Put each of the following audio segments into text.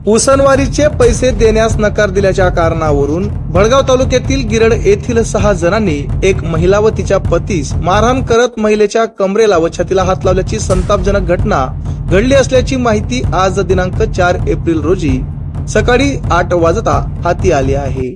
उसनवारीचे पैसे देण्यास नकार दिल्याच्या कारणावरून भडगाव तालुक्यातील गिरड येथील 6 जणांनी एक महिला व तिच्या पतीस मारहाण करत महिलेच्या कमरेला व छातीला हात लावल्याची संतापजनक घटना घडली असल्याची माहिती आज दिनांक 4 एप्रिल रोजी सकाळी 8 वाजता हाती आली आहे।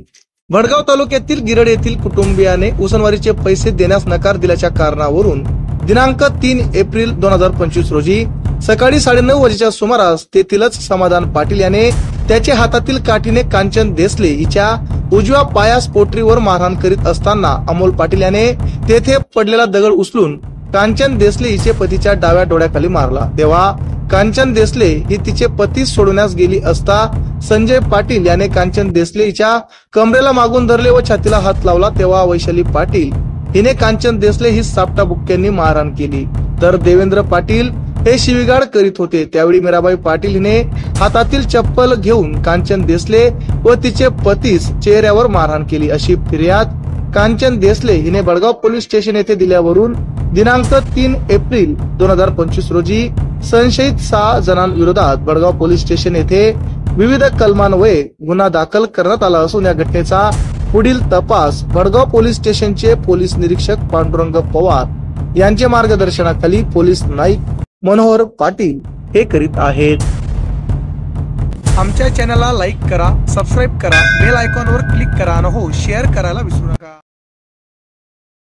भडगाव तालुक्यातील गिरड येथील कुटुंबियाने उसनवारीचे पैसे देण्यास नकार दिल्याच्या कारणावरून दिनांक 3 एप्रिल 2025 रोजी सकाळी 9:30 वाजेच्या सुमारास तेथीलच समाधान पाटील याने त्याच्या हातातील काठीने कांचन देसले हिच्या उजव्या पायास पोटरीवर मारहाण करीत असताना अमोल पाटील याने तेथे पडलेला दगड उचलून कांचन देसले हिचे पतीच्या डाव्या डोळ्याखाली मारला। तेव्हा कांचन देसले ही तिचे पती सोडण्यास गेली असता संजय पाटील याने कांचन देसले हिच्या कमरेला मागून धरले व छातीला हात लावला। तेव्हा वैशाली पाटील हिने कांचन देसले ही सापटा बुक्क्यांनी मारहाण केली, तर देवेंद्र पाटील हे शिवीगाळ करीत होते। त्यावेळी मीराबाई पाटील हिने हातातील चप्पल घेऊन कांचन देसले व तिचे पतीस चेहऱ्यावर मारहाण केली अशी फिर्याद कांचन देसले हिने भडगाव पोलीस स्टेशन येथे दिल्यावरून दिनांक 3 एप्रिल 2025 रोजी संशयित 6 जणांविरोधात भडगाव पोलीस स्टेशन येथे विविध कलमान्वये गुन्हा दाखल करण्यात आला असून या घटनेचा पुढील तपास भडगाव पोलीस स्टेशनचे पोलीस निरीक्षक पांडुरंग पवार यांच्या मार्गदर्शनाखाली पोलीस नाईक मनोहर पाटील हे करीत आहेत। आमच्या चॅनलला लाईक करा, सबस्क्राईब करा, बेल आयकॉनवर क्लिक करा आणि हो शेअर करायला विसरू नका।